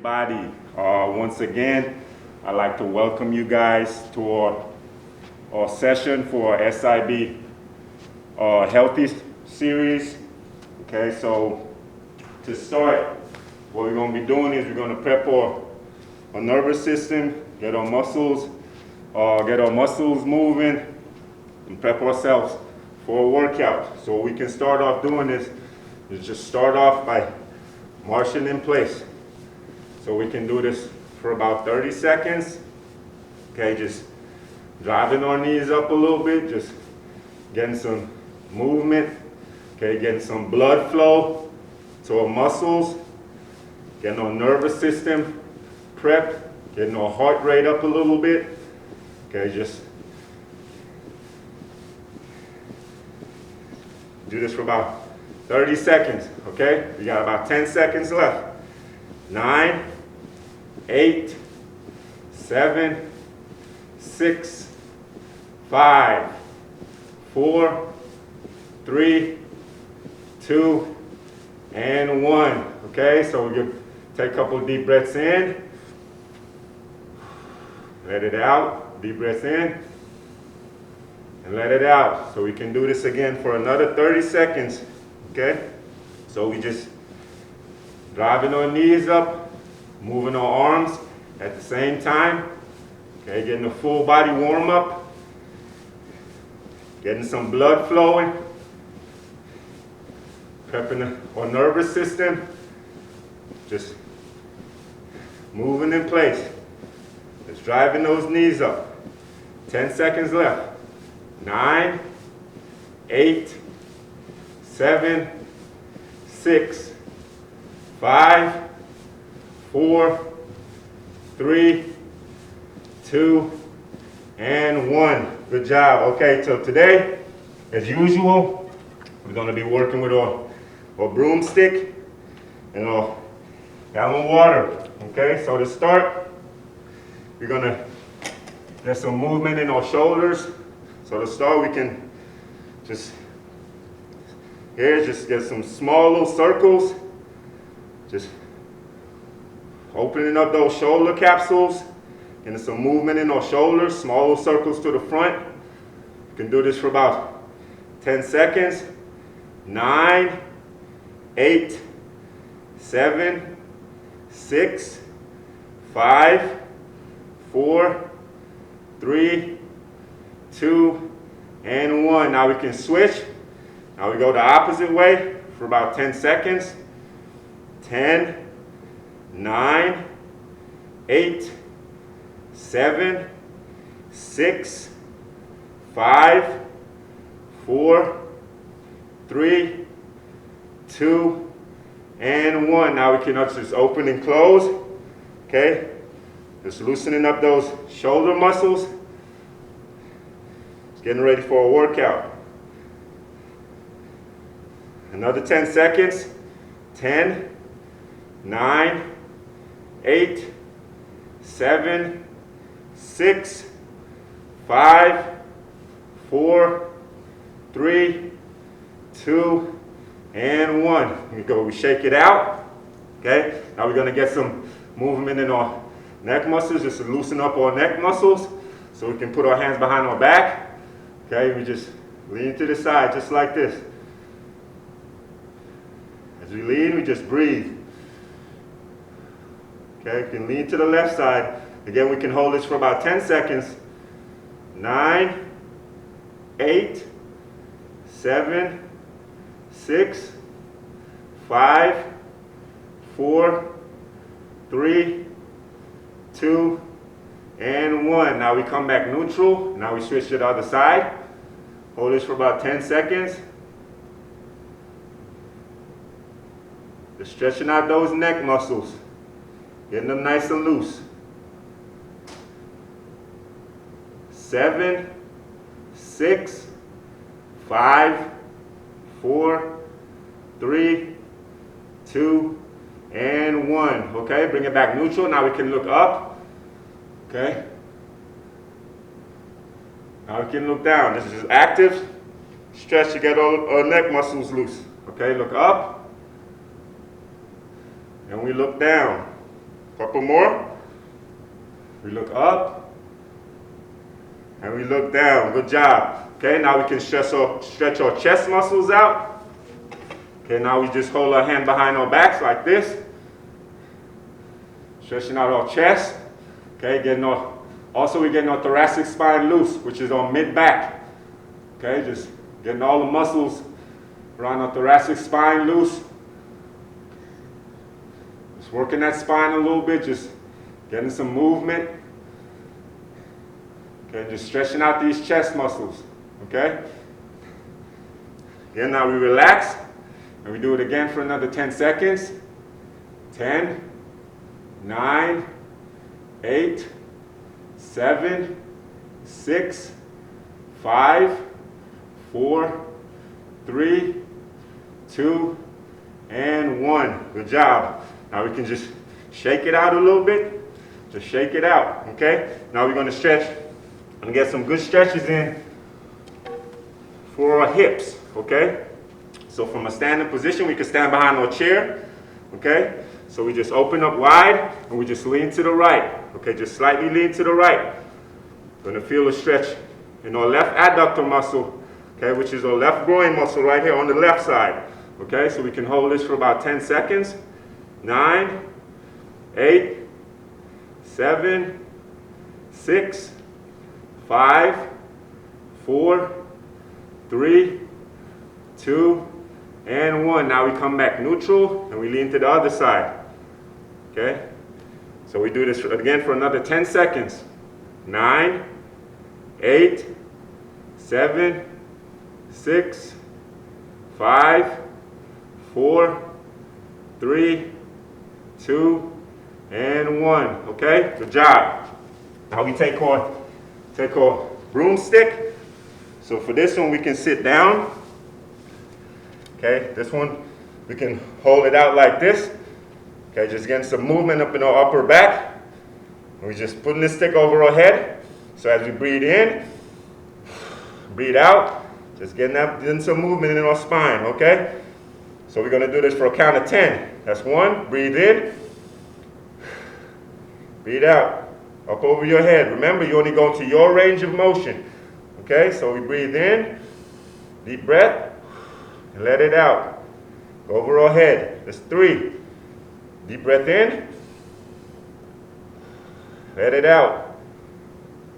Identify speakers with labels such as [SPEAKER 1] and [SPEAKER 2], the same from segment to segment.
[SPEAKER 1] everybody. Once again, I'd like to welcome you guys to our session for our SIB Healthy series. Okay, so to start, what we're going to be doing is we're going to prep our nervous system, get our muscles moving, and prep ourselves for a workout. So what we can start off doing is just start off by marching in place. So we can do this for about 30 seconds. Okay, just driving our knees up a little bit, just getting some movement. Okay, getting some blood flow to our muscles, getting our nervous system prepped, getting our heart rate up a little bit. Okay, just do this for about 30 seconds, okay? We got about 10 seconds left. 9, 8, 7, 6, 5, 4, 3, 2, and 1. Okay, so we can take a couple of deep breaths in. Let it out. Deep breath in. And let it out. So we can do this again for another 30 seconds. Okay? So we just driving our knees up, moving our arms at the same time. Okay, getting a full body warm up. Getting some blood flowing. Prepping our nervous system. Just moving in place. Just driving those knees up. 10 seconds left. 9, 8, 7, 6, 5, 4, 3, 2, and 1. Good job. Okay, so today, as usual, we're going to be working with our broomstick and our gallon of water. Okay, so to start, we're going to get some movement in our shoulders. So to start, we can just get some small little circles. Just opening up those shoulder capsules. Getting some movement in our shoulders. Small little circles to the front. You can do this for about 10 seconds. 9, 8, 7, 6, 5, 4, 3, 2, and 1. Now we can switch. Now we go the opposite way for about 10 seconds. 10, 9, 8, 7, 6, 5, 4, 3, 2, and 1. Now we can just open and close. Okay? Just loosening up those shoulder muscles. Getting ready for a workout. Another 10 seconds. 10, 9, 8, 7, 6, 5, 4, 3, 2, and 1. We shake it out. Okay? Now we're going to get some movement in our neck muscles, just to loosen up our neck muscles so we can put our hands behind our back. Okay, we just lean to the side, just like this. As we lean, we just breathe. Okay, we can lean to the left side. Again, we can hold this for about 10 seconds. 9, 8, 7, 6, 5, 4, 3, 2, and 1. Now we come back neutral. Now we switch to the other side. Hold this for about 10 seconds. Just stretching out those neck muscles. Getting them nice and loose. 7, 6, 5, 4, 3, 2, and 1. Okay, bring it back neutral. Now we can look up. Okay. Now we can look down. This is active stretch to get all our neck muscles loose. Okay, look up. And we look down. Couple more. We look up and we look down. Good job. Okay, now we can stretch our chest muscles out. Okay, now we just hold our hand behind our backs like this. Stretching out our chest. Okay, we're getting our thoracic spine loose, which is our mid-back. Okay, just getting all the muscles around our thoracic spine loose. Just working that spine a little bit, just getting some movement. Okay, just stretching out these chest muscles. Okay? Again, now we relax, and we do it again for another 10 seconds. 10, 9, 8, 7, 6, 5, 4, 3, 2, and 1. Good job. Now we can just shake it out a little bit. Just shake it out, okay? Now we're going to stretch and get some good stretches in for our hips, okay? So from a standing position, we can stand behind our chair, okay? So we just open up wide and we just lean to the right, okay? Just slightly lean to the right. Going to feel a stretch in our left adductor muscle, okay, which is our left groin muscle right here on the left side, okay? So we can hold this for about 10 seconds. 9, 8, 7, 6, 5, 4, 3, 2, and 1. Now we come back neutral and we lean to the other side. Okay? So we do this again for another 10 seconds. 9, 8, 7, 6, 5, 4, 3, 2, and 1. Okay? Good job. Now we take our broomstick. So for this one, we can sit down. Okay? This one, we can hold it out like this. Okay? Just getting some movement up in our upper back. And we're just putting this stick over our head. So as we breathe in, breathe out, just getting some movement in our spine. Okay? So we're going to do this for a count of 10. That's 1. Breathe in. Breathe out. Up over your head. Remember, you only go to your range of motion. Okay, so we breathe in. Deep breath. And let it out. Go over our head. That's 3. Deep breath in. Let it out.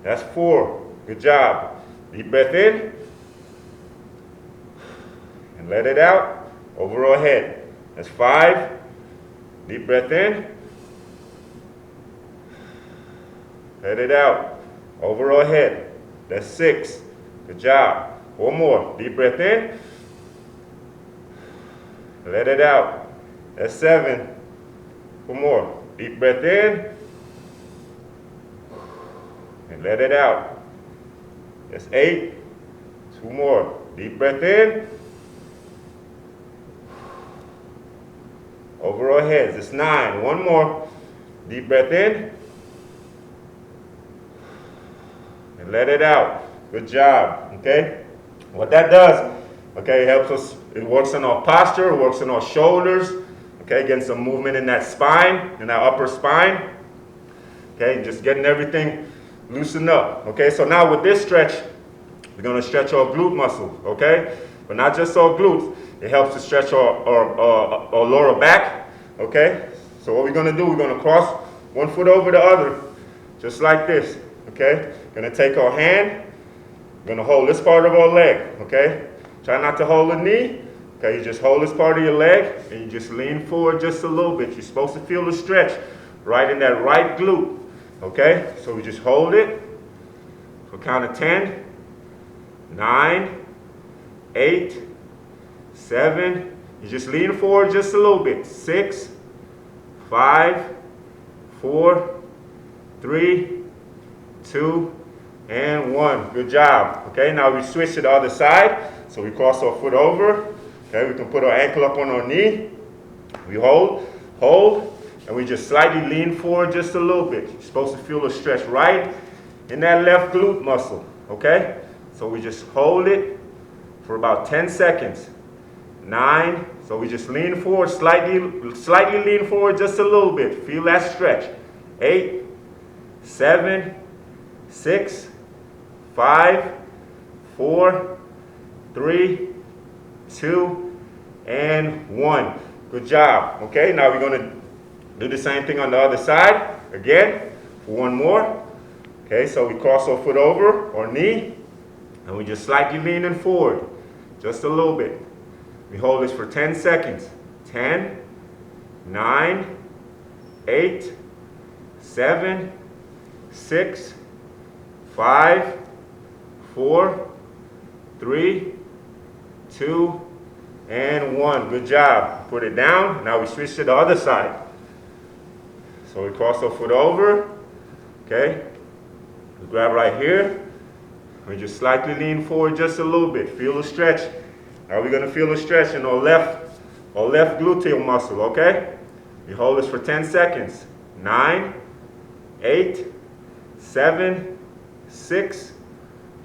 [SPEAKER 1] That's 4. Good job. Deep breath in. And let it out. Over our head. That's 5. Deep breath in. Let it out. Over our head. That's 6. Good job. 1 more. Deep breath in. Let it out. That's 7. 1 more. Deep breath in. And let it out. That's 8. 2 more. Deep breath in. Over our heads. It's 9. 1 more. Deep breath in. And let it out. Good job. Okay? What that does, okay, it helps us, it works on our posture, it works on our shoulders, okay, getting some movement in that spine, in that upper spine, okay, just getting everything loosened up, okay. So now with this stretch, we're going to stretch our glute muscles, okay, but not just our glutes, it helps to stretch our lower back, okay. So what we're going to do, we're going to cross one foot over the other, just like this, okay. Going to take our hand, we're going to hold this part of our leg, okay? Try not to hold the knee, okay? You just hold this part of your leg, and you just lean forward just a little bit. You're supposed to feel the stretch right in that right glute, okay? So we just hold it for count of 10, 9, 8, 7. You just lean forward just a little bit. 6, 5, 4, 3, 2, and 1. Good job. Okay, now we switch to the other side. So we cross our foot over. Okay, we can put our ankle up on our knee. We hold, and we just slightly lean forward just a little bit. You're supposed to feel a stretch right in that left glute muscle. Okay, so we just hold it for about 10 seconds. 9. So we just lean forward, slightly lean forward just a little bit. Feel that stretch. 8, 7, 6, 5, 4, 3, 2, and 1. Good job. Okay, now we're going to do the same thing on the other side. Again, for one more. Okay, so we cross our foot over, or knee, and we just slightly leaning forward. Just a little bit. We hold this for 10 seconds. 10, 9, 8, 7, 6, 5, 4, 3, 2, and 1. Good job. Put it down. Now we switch to the other side. So we cross our foot over. Okay. We grab right here. We just slightly lean forward just a little bit. Feel the stretch. Now we're going to feel the stretch in our left gluteal muscle, okay? We hold this for 10 seconds. 9, 8, 7, 6,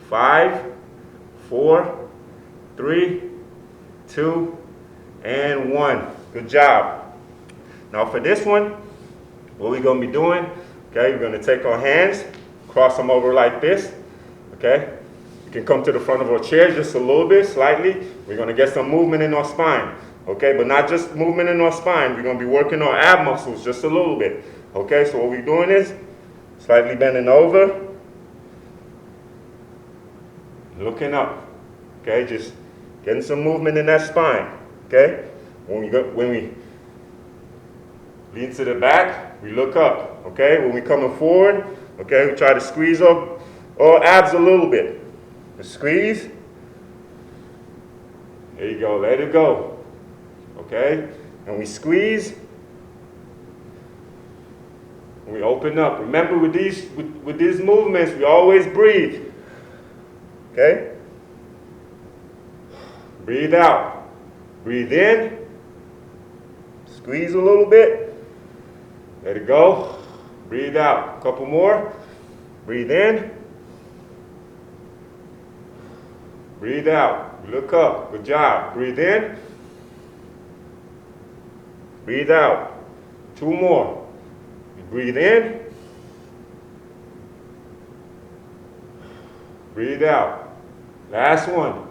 [SPEAKER 1] 5, 4, 3, 2, and 1. Good job. Now for this one, what we're going to be doing, okay, we're going to take our hands, cross them over like this, okay? You can come to the front of our chair just a little bit, slightly. We're going to get some movement in our spine, okay? But not just movement in our spine. We're going to be working our ab muscles just a little bit, okay? So what we're doing is slightly bending over, looking up, okay? Just getting some movement in that spine, okay? When we lean to the back, we look up, okay? When we're coming forward, okay, we try to squeeze up our abs a little bit. Just squeeze. There you go, let it go. Okay? And we squeeze. And we open up. Remember with these movements, we always breathe. Okay? Breathe out. Breathe in. Squeeze a little bit. Let it go. Breathe out. A couple more. Breathe in. Breathe out. Look up. Good job. Breathe in. Breathe out. 2 more. Breathe in. Breathe out. Last one.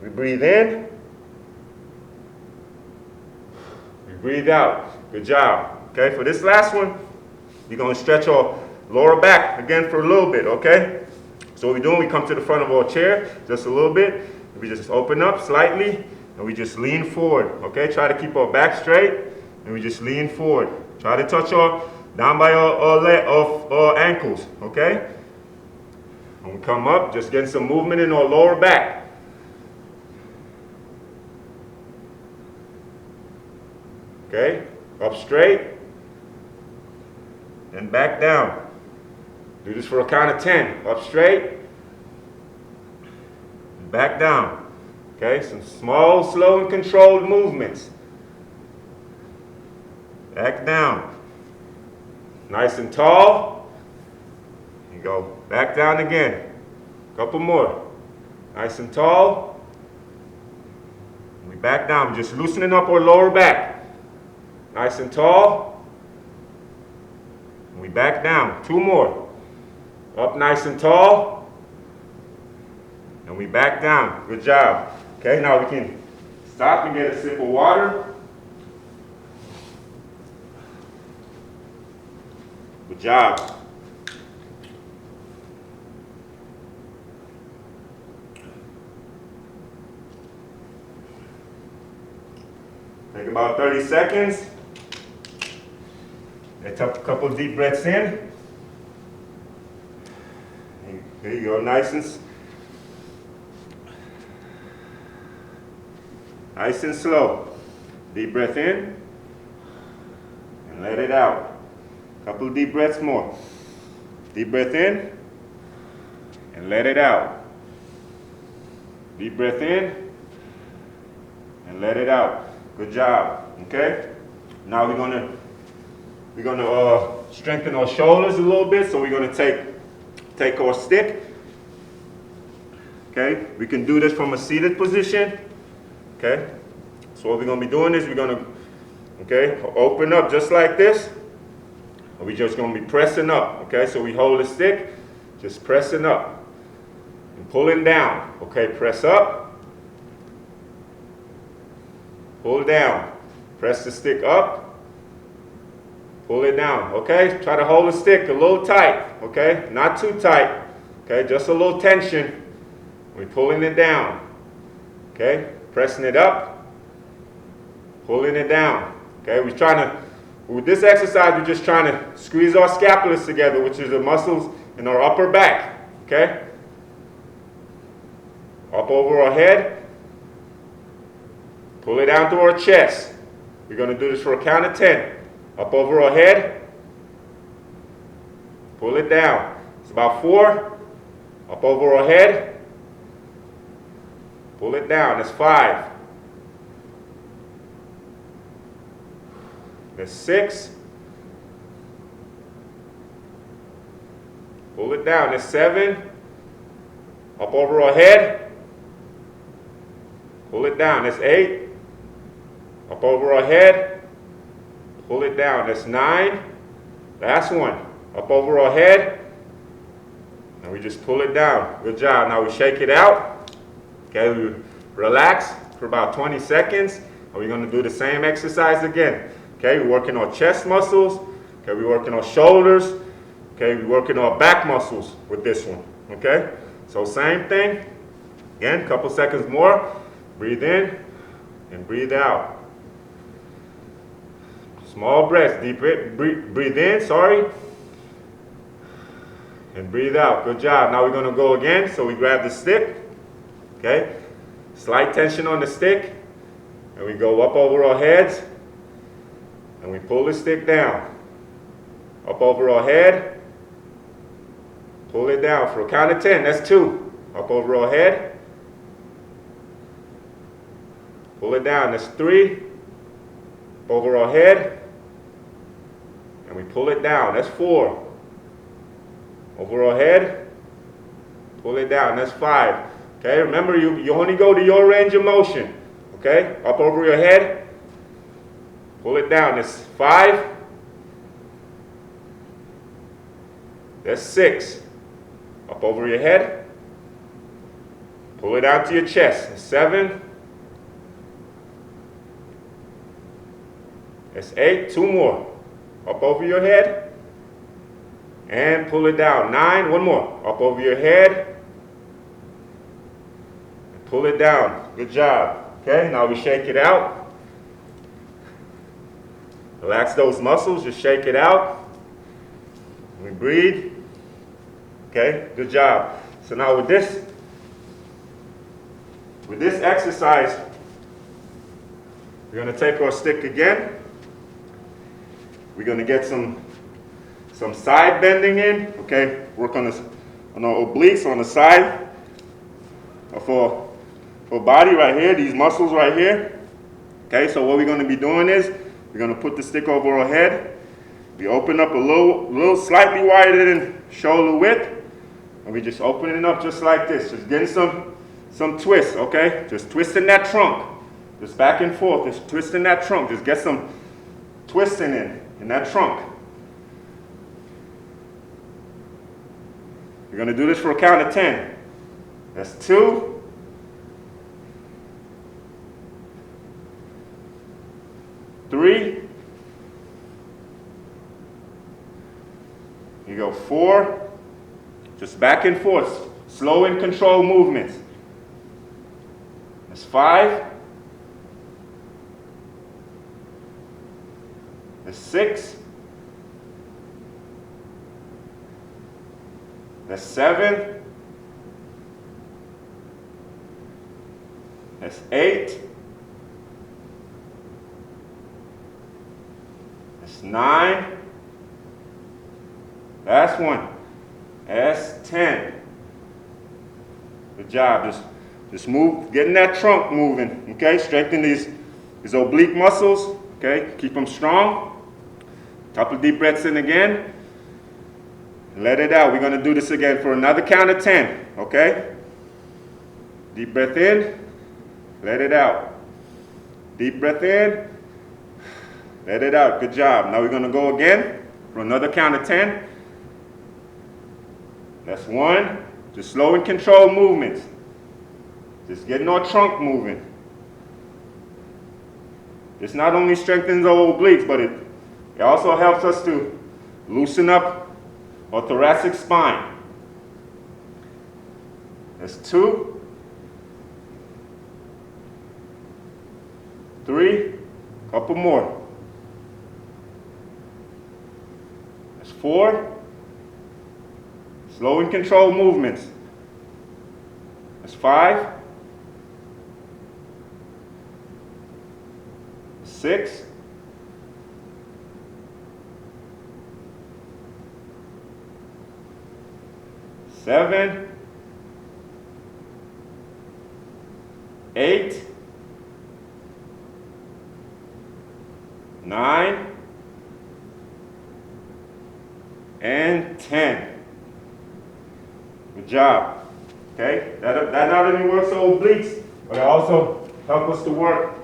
[SPEAKER 1] We breathe in. We breathe out. Good job. Okay, for this last one, we're going to stretch our lower back again for a little bit, okay? So what we're doing, we come to the front of our chair just a little bit. We just open up slightly, and we just lean forward, okay? Try to keep our back straight, and we just lean forward. Try to touch down by our ankles, okay? When we come up, just getting some movement in our lower back. Okay? Up straight, and back down. Do this for a count of 10. Up straight, and back down. Okay, some small, slow, and controlled movements. Back down. Nice and tall. You go back down again. Couple more. Nice and tall. And we back down. We're just loosening up our lower back. Nice and tall. And we back down. 2 more. Up nice and tall. And we back down. Good job. Okay, now we can stop and get a sip of water. Good job. Take about 30 seconds. Take a couple deep breaths in. There you go, nice and slow. Deep breath in and let it out. Couple deep breaths more. Deep breath in and let it out. Deep breath in and let it out. Good job. Okay. Now we're gonna strengthen our shoulders a little bit. So we're gonna take our stick. Okay. We can do this from a seated position. Okay? So what we're going to be doing is we're going to, okay, open up just like this. And we're just going to be pressing up. Okay? So we hold the stick, just pressing up and pulling down. Okay? Press up, pull down. Press the stick up, pull it down. Okay? Try to hold the stick a little tight. Okay? Not too tight. Okay? Just a little tension. We're pulling it down. Okay? Pressing it up, pulling it down. Okay? We're trying to, with this exercise, we're just trying to squeeze our scapulars together, which is the muscles in our upper back. Okay? Up over our head, pull it down to our chest. We're going to do this for a count of 10. Up over our head, pull it down. It's about 4. Up over our head, pull it down. That's 5. That's 6. Pull it down. That's 7. Up over our head, pull it down. That's 8. Up over our head, pull it down. That's 9. Last one. Up over our head, and we just pull it down. Good job. Now we shake it out. Okay, we relax for about 20 seconds. And we're going to do the same exercise again. Okay, we're working our chest muscles. Okay, we're working our shoulders. Okay, we're working our back muscles with this one. Okay, so same thing. Again, a couple seconds more. Breathe in and breathe out. Small breaths. Deep breathe in, sorry. And breathe out. Good job. Now we're going to go again. So we grab the stick. Okay? Slight tension on the stick. And we go up over our heads. And we pull the stick down. Up over our head. Pull it down for a count of 10. That's 2. Up over our head. Pull it down. That's 3. Up over our head. And we pull it down. That's 4. Over our head, pull it down. That's 5. Okay, remember you only go to your range of motion. Okay, up over your head, pull it down. That's 5. That's 6. Up over your head, pull it down to your chest. That's 7. That's 8. 2 more. Up over your head. And pull it down. 9. One more. Up over your head. And pull it down. Good job. Okay, now we shake it out. Relax those muscles. Just shake it out. We breathe. Okay, good job. So now with this exercise, we're going to take our stick again. We're going to get some side bending in, okay? Work on our obliques on the side of our body right here, these muscles right here. Okay, so what we're going to be doing is we're going to put the stick over our head. We open up a little slightly wider than shoulder width, and we just open it up just like this. Just getting some twist, okay? Just twisting that trunk. Just back and forth, just twisting that trunk. Just get some twisting in that trunk. We're going to do this for a count of 10. That's 2. Three. You go 4. Just back and forth. Slow and controlled movements. That's 5. That's 6. That's 7. That's 8. That's 9. Last one. That's 10. Good job. Just move, getting that trunk moving. Okay, strengthen these oblique muscles. Okay, keep them strong. Couple deep breaths in again. Let it out. We're going to do this again for another count of 10. Okay? Deep breath in. Let it out. Deep breath in. Let it out. Good job. Now we're going to go again for another count of 10. That's 1. Just slow and controlled movements. Just getting our trunk moving. This not only strengthens our obliques, but it also helps us to loosen up our thoracic spine. That's 2. 3. Couple more. That's 4. Slow and controlled movements. That's 5. 6. 7. 8. 9. And 10. Good job. Okay? That not only works our obliques, but it also helps us to work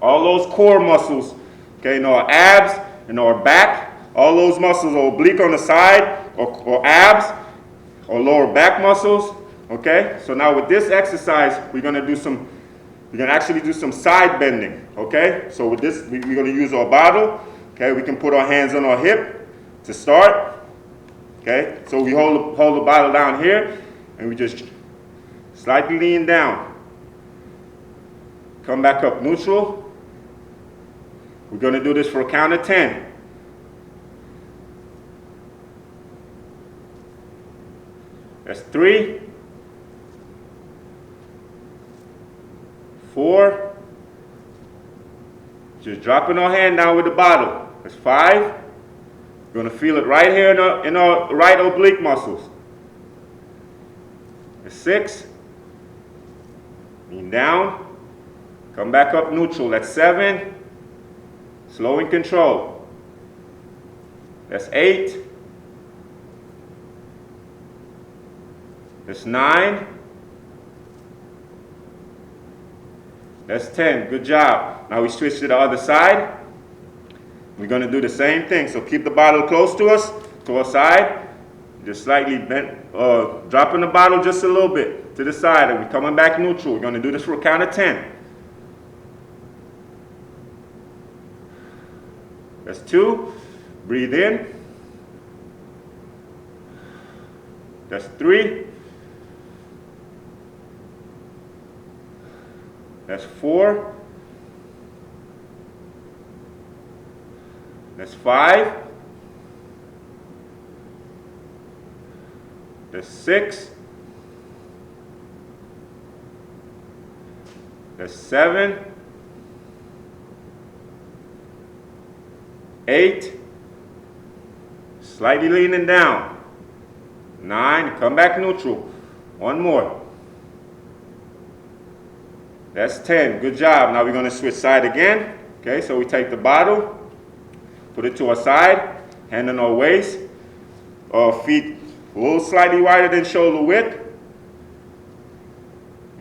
[SPEAKER 1] all those core muscles. Okay, in our abs, in our back, all those muscles, or oblique on the side, or abs, or lower back muscles. Okay? So now with this exercise, we're gonna actually do some side bending. Okay? So with this, we're gonna use our bottle. Okay, we can put our hands on our hip to start. Okay, so we hold the bottle down here, and we just slightly lean down. Come back up neutral. We're going to do this for a count of 10. That's 3, 4. Just dropping our hand down with the bottle. That's 5. We're going to feel it right here in our right oblique muscles. That's 6. Lean down. Come back up neutral. That's 7. Slow and control. That's 8. That's 9. That's 10. Good job. Now we switch to the other side. We're going to do the same thing. So keep the bottle close to us, to our side. Just slightly bent, dropping the bottle just a little bit to the side, and we're coming back neutral. We're going to do this for a count of 10. That's 2. Breathe in. That's 3. That's 4. That's 5. That's 6. That's 7. 8. Slightly leaning down. 9. Come back neutral. 1 more. That's 10. Good job. Now we're going to switch side again. Okay, so we take the bottle, put it to our side, hand on our waist, feet a little slightly wider than shoulder width.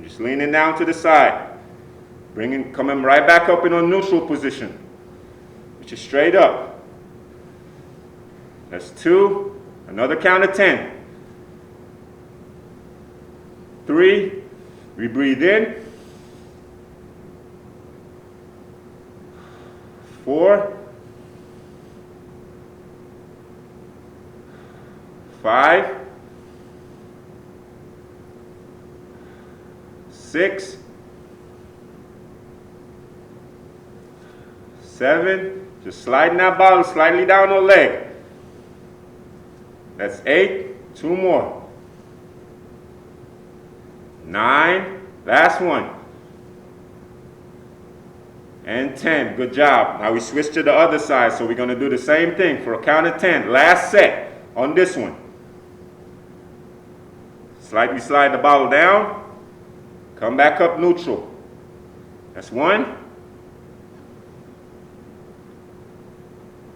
[SPEAKER 1] Just leaning down to the side. Coming right back up in a neutral position, which is straight up. That's 2. Another count of 10. 3. We breathe in. 4. 5. 6. 7. Just sliding that bottle slightly down our leg. That's 8. 2 more. 9. Last one. And 10. Good job. Now we switch to the other side, so we're going to do the same thing for a count of 10. Last set on this one. Slightly slide the bottle down. Come back up neutral. That's 1.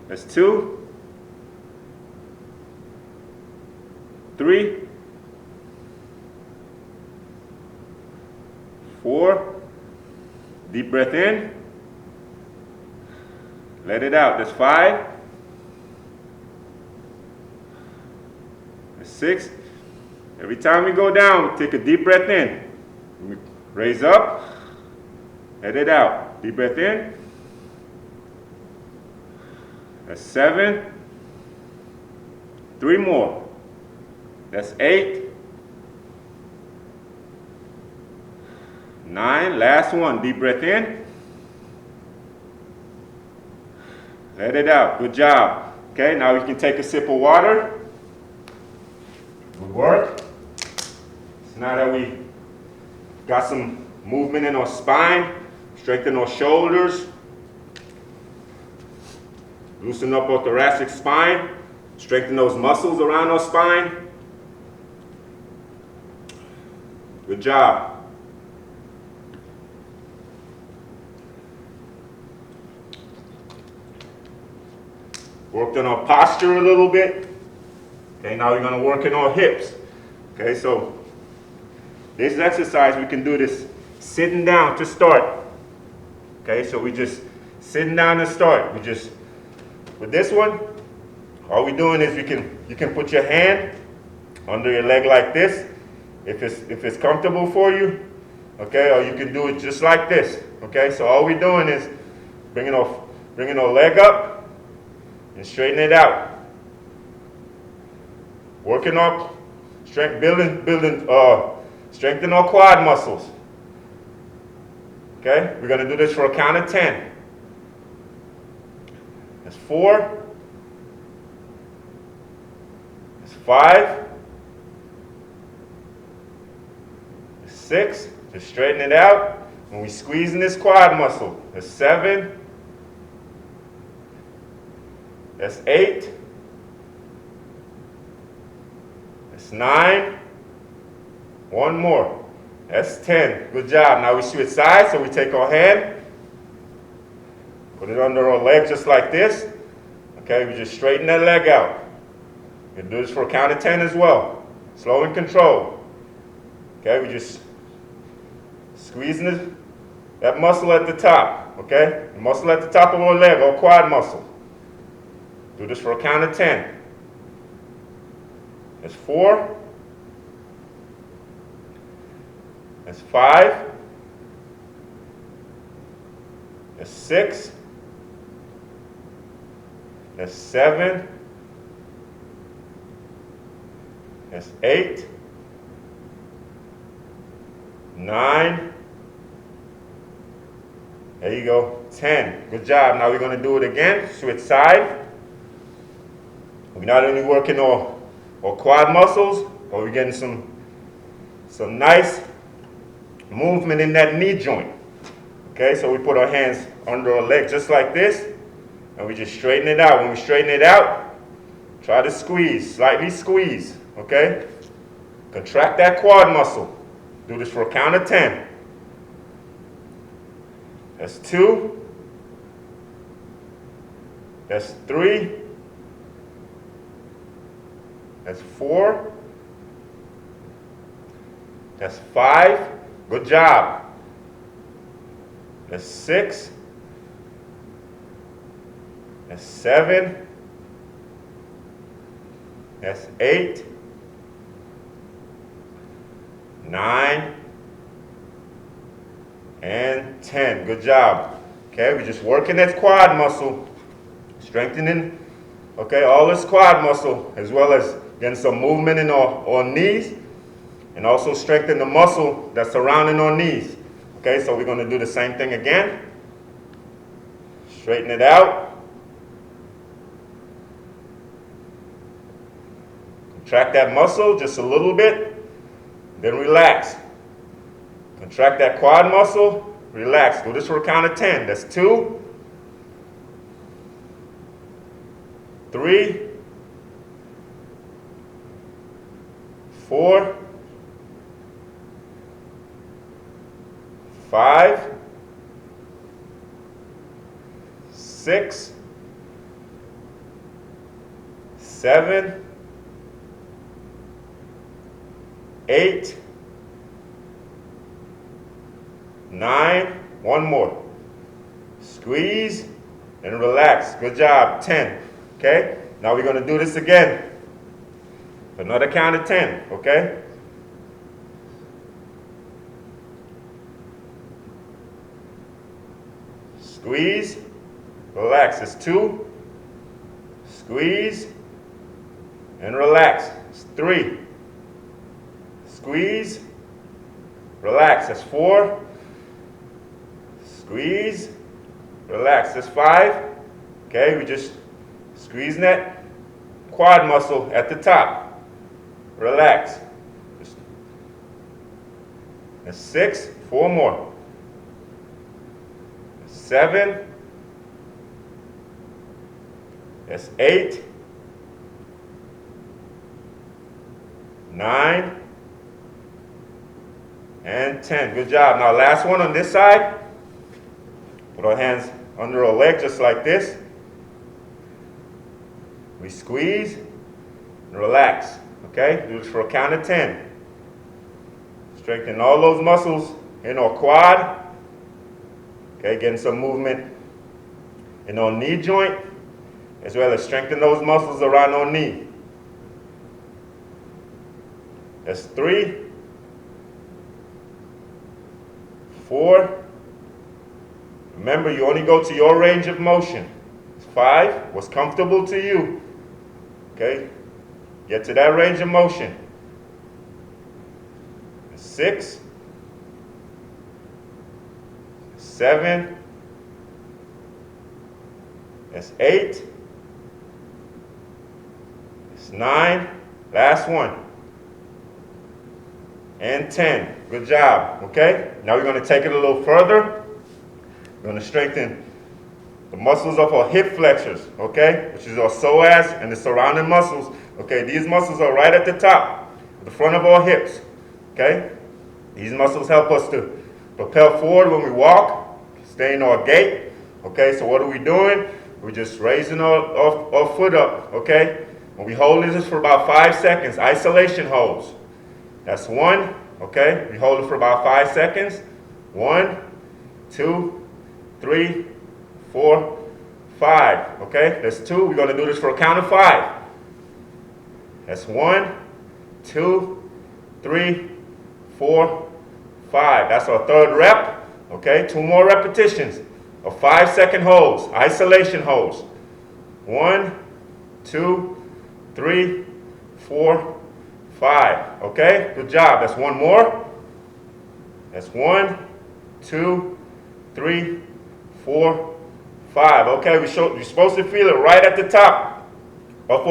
[SPEAKER 1] That's 2. 3. 4. Deep breath in. Let it out. That's 5. That's 6. Every time we go down, take a deep breath in. Raise up. Let it out. Deep breath in. That's 7. 3 more. That's 8. 9. Last one. Deep breath in. Let it out. Good job. Okay, now you can take a sip of water. Good work. So now that we got some movement in our spine, strengthen our shoulders, loosen up our thoracic spine, strengthen those muscles around our spine. Good job. Worked on our posture a little bit. Okay, now we're going to work in our hips. Okay, so this exercise, we can do this sitting down to start. Okay, so we just sitting down to start. We just, with this one, all we're doing is you can put your hand under your leg like this, if it's comfortable for you. Okay, or you can do it just like this. Okay, so all we're doing is bringing our leg up and straighten it out. Working up, strengthening our quad muscles. Okay, we're gonna do this for a count of 10. That's 4. That's 5. That's 6. Just straighten it out. When we squeeze in this quad muscle, that's 7. That's 8. That's 9. One more. That's 10. Good job. Now we switch sides, so we take our hand, put it under our leg just like this. Okay, we just straighten that leg out. You can do this for a count of 10 as well. Slow and controlled. Okay, we just squeezing that muscle at the top. Okay, the muscle at the top of our leg, our quad muscle. Do this for a count of 10. That's 4. That's 5. That's 6. That's 7. That's 8. 9. There you go. 10. Good job. Now we're going to do it again. Switch side. We're not only working our quad muscles, but we're getting some nice movement in that knee joint. Okay, so we put our hands under our leg just like this, and we just straighten it out. When we straighten it out, try to squeeze, slightly squeeze. Okay, contract that quad muscle. Do this for a count of 10. That's 2. That's 3. That's 4. That's 5. Good job. That's 6. That's 7. That's 8. 9. And 10. Good job. Okay, we're just working that quad muscle, strengthening, okay, all this quad muscle, as well as getting some movement in our knees, and also strengthen the muscle that's surrounding our knees. Okay, so we're going to do the same thing again. Straighten it out. Contract that muscle just a little bit, then relax. Contract that quad muscle, relax. Do this for a count of 10. That's 2, 3, 4, 5, 6, 7, 8, 9. One more. Squeeze and relax. Good job. 10. Okay? Now we're going to do this again. Another count of 10. Okay? Squeeze. Relax. It's 2. Squeeze. And relax. It's 3. Squeeze. Relax. That's 4. Squeeze. Relax. That's 5. Okay, we just squeezing that quad muscle at the top. Relax. That's 6. 4 more. 7. That's 8. 9. And 10. Good job. Now last one on this side. Put our hands under our leg just like this. We squeeze and relax. Okay? Do this for a count of 10. Strengthen all those muscles in our quad. Okay, getting some movement in our knee joint, as well as strengthen those muscles around our knee. That's 3. 4. Remember, you only go to your range of motion. 5. What's comfortable to you. Okay? Get to that range of motion. 6. 7. That's 8. It's 9. Last one. And 10. Good job. Okay? Now we're going to take it a little further. We're going to strengthen the muscles of our hip flexors, okay? Which is our psoas and the surrounding muscles. Okay, these muscles are right at the top, the front of our hips. Okay? These muscles help us to propel forward when we walk, stay in our gait. Okay, so what are we doing? We're just raising our foot up, okay? And we hold this for about 5 seconds, isolation holds. That's 1, okay? We hold it for about 5 seconds. 1, 2, 3, 4, 5, okay? That's 2. We're going to do this for a count of 5. That's 1, 2, 3, 4, 5. That's our third rep, okay? 2 more repetitions of 5-second holds, isolation holds. 1, 2, 3, 4, 5, okay? Good job. That's 1 more. That's 1, 2, 3, 4, 5. Okay, you're supposed to feel it right at the top of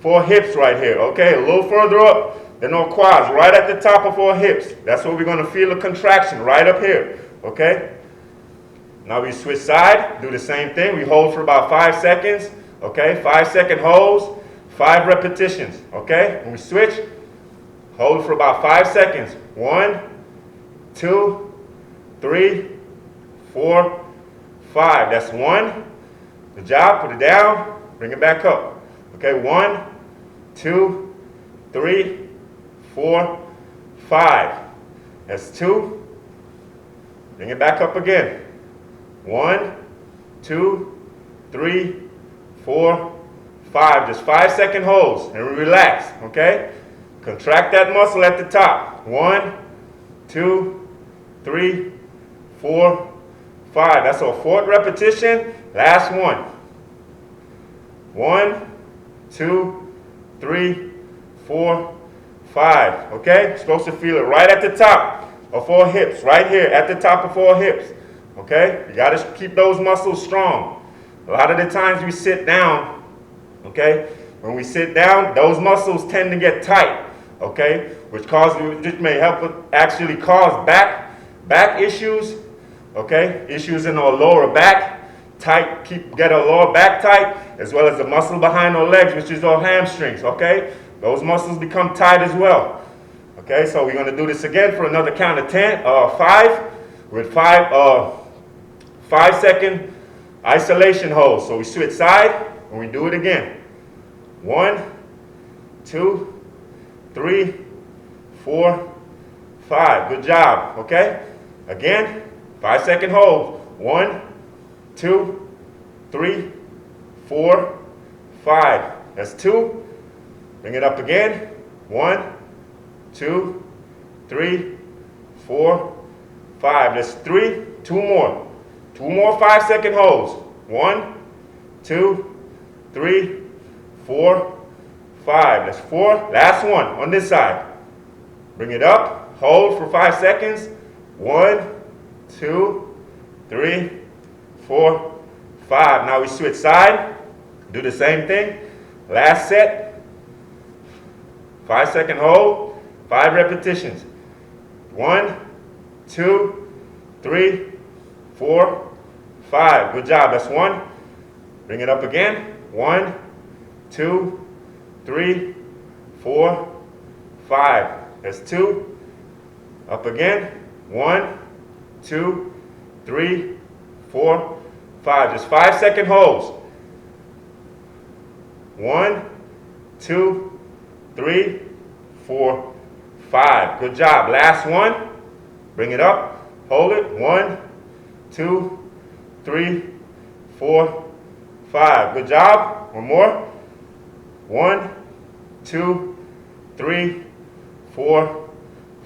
[SPEAKER 1] our hips right here. Okay, a little further up than our quads, right at the top of our hips. That's where we're going to feel a contraction, right up here. Okay? Now we switch side, do the same thing. We hold for about 5 seconds. Okay, 5-second holds, 5 repetitions. Okay, when we switch, hold for about 5 seconds. 1, 2, 3, 4, 5. That's 1. Good job. Put it down. Bring it back up. Okay, 1, 2, 3, 4, 5. That's 2. Bring it back up again. 1, 2, 3, 4, 5. Just 5-second holds and relax. Okay? Contract that muscle at the top. 1, 2, 3, 4, 5. That's our 4th repetition. Last one. 1, 2, 3, 4, 5. Okay? You're supposed to feel it right at the top of our hips. Right here at the top of our hips. Okay? You got to keep those muscles strong. A lot of the times we sit down. Okay? When we sit down, those muscles tend to get tight. Okay? Which may help actually cause back issues. Okay? Issues in our lower back. Tight, get our lower back tight, as well as the muscle behind our legs, which is our hamstrings, okay? Those muscles become tight as well. Okay, so we're gonna do this again for another count of 5, with 5-second isolation holds. So we switch side, and we do it again. 1, 2, 3, 4, 5. Good job, okay? Again, 5-second hold. 1, 2, 3, 4, 5. That's 2. Bring it up again. 1, 2, 3, 4, 5. That's 3. 2 more. 2 more 5-second holds. 1, 2, 3, 4, 5. That's 4. Last one on this side. Bring it up. Hold for 5 seconds. 1, 2, 3, 4, 5. Now we switch side. Do the same thing. Last set. 5-second hold. 5 repetitions. 1, 2, 3, 4, 5. Good job. That's 1. Bring it up again. 1, 2, 3, 4, 5. That's 2. Up again. 1, 2, 3, 4, 5. Just 5-second holds. 1, 2, 3, 4, 5. Good job. Last one. Bring it up. Hold it. 1, 2, 3, 4, 5. Good job. One more. 1, 2, 3, 4,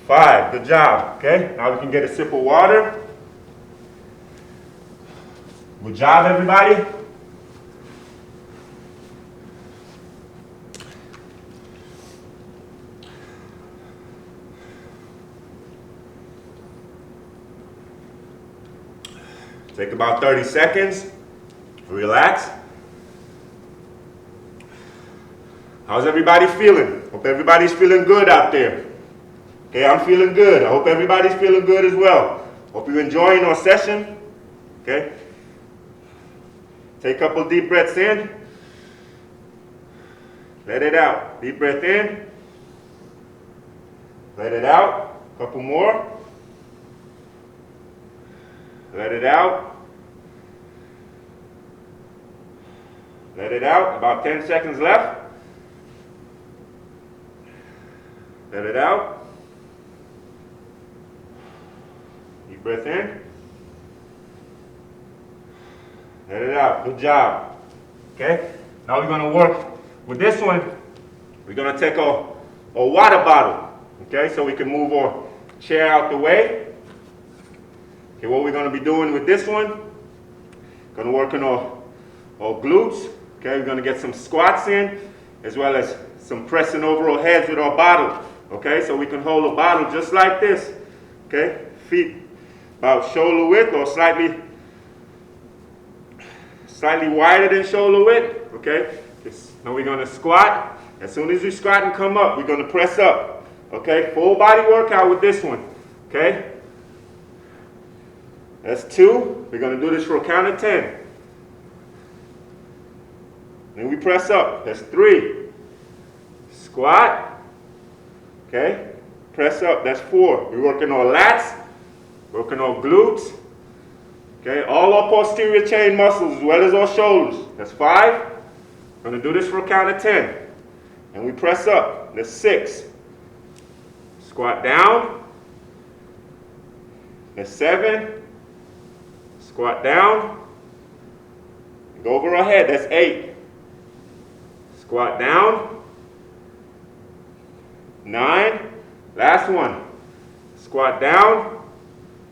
[SPEAKER 1] 5. Good job. Okay. Now we can get a sip of water. Good job, everybody. Take about 30 seconds. Relax. How's everybody feeling? Hope everybody's feeling good out there. Okay, I'm feeling good. I hope everybody's feeling good as well. Hope you're enjoying our session. Okay. Take a couple deep breaths in. Let it out. Deep breath in. Let it out. Couple more. Let it out. Let it out. About 10 seconds left. Let it out. Deep breath in. Let it out. Good job. Okay? Now we're going to work with this one. We're going to take a water bottle. Okay? So we can move our chair out the way. Okay, what we're going to be doing with this one, going to work on our glutes. Okay, we're going to get some squats in, as well as some pressing over our heads with our bottle. Okay, so we can hold a bottle just like this. Okay, feet about shoulder width or slightly wider than shoulder width. Okay, now we're going to squat. As soon as we squat and come up, we're going to press up. Okay, full body workout with this one. Okay. That's 2. We're going to do this for a count of 10. Then we press up. That's 3. Squat. Okay. Press up. That's 4. We're working on lats. Working on glutes. Okay. All our posterior chain muscles as well as our shoulders. That's 5. We're going to do this for a count of 10. And we press up. That's 6. Squat down. That's 7. Squat down. Go over our head. That's 8. Squat down. 9. Last one. Squat down.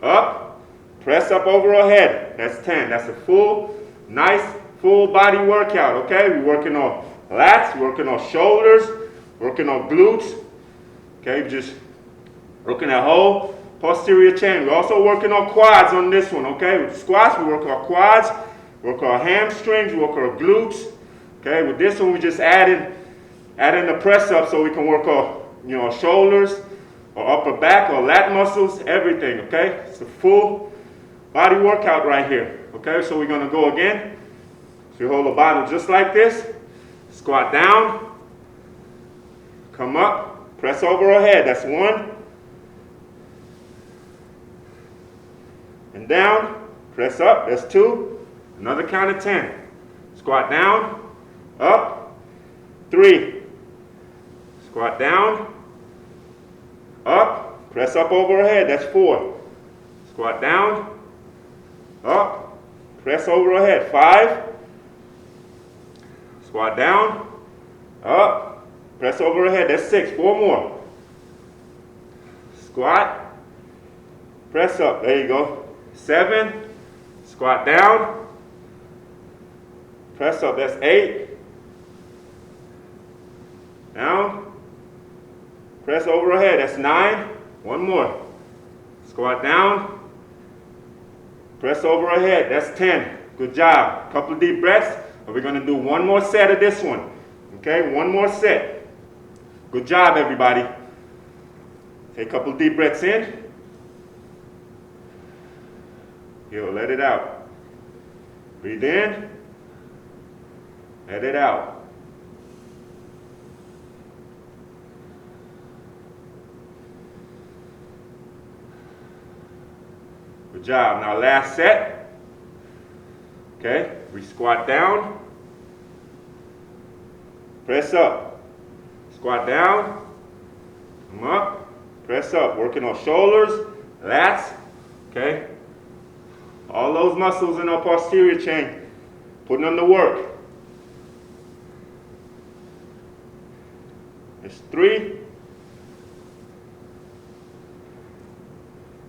[SPEAKER 1] Up. Press up over our head. That's 10. That's a full, nice, full body workout. Okay? We're working on lats. We're working on shoulders. Working on glutes. Okay? Just working that whole posterior chain. We're also working on quads on this one, okay? With squats, we work our quads, work our hamstrings, we work our glutes. Okay, with this one, we just add in the press up so we can work our, our shoulders, our upper back, our lat muscles, everything, okay? It's a full body workout right here, okay? So we're gonna go again. So you hold the bottle just like this, squat down, come up, press over our head, that's 1. And down, press up, that's 2. Another count of 10. Squat down, up, 3. Squat down, up, press up over our head, that's 4. Squat down, up, press over our head, 5. Squat down, up, press overhead. That's 6. 4 more. Squat, press up. There you go. 7. Squat down, press up. That's 8. Down, press overhead. That's 9. 1 more. Squat down, press overhead. That's 10. Good job. Couple deep breaths. And we're going to do one more set of this one. Okay, one more set. Good job, everybody. Take a couple deep breaths in. Yo, let it out. Breathe in. Let it out. Good job. Now last set. Okay, we squat down. Press up. Squat down. Come up. Press up. Working on shoulders, lats. Okay. All those muscles in our posterior chain. Putting them to work. That's 3.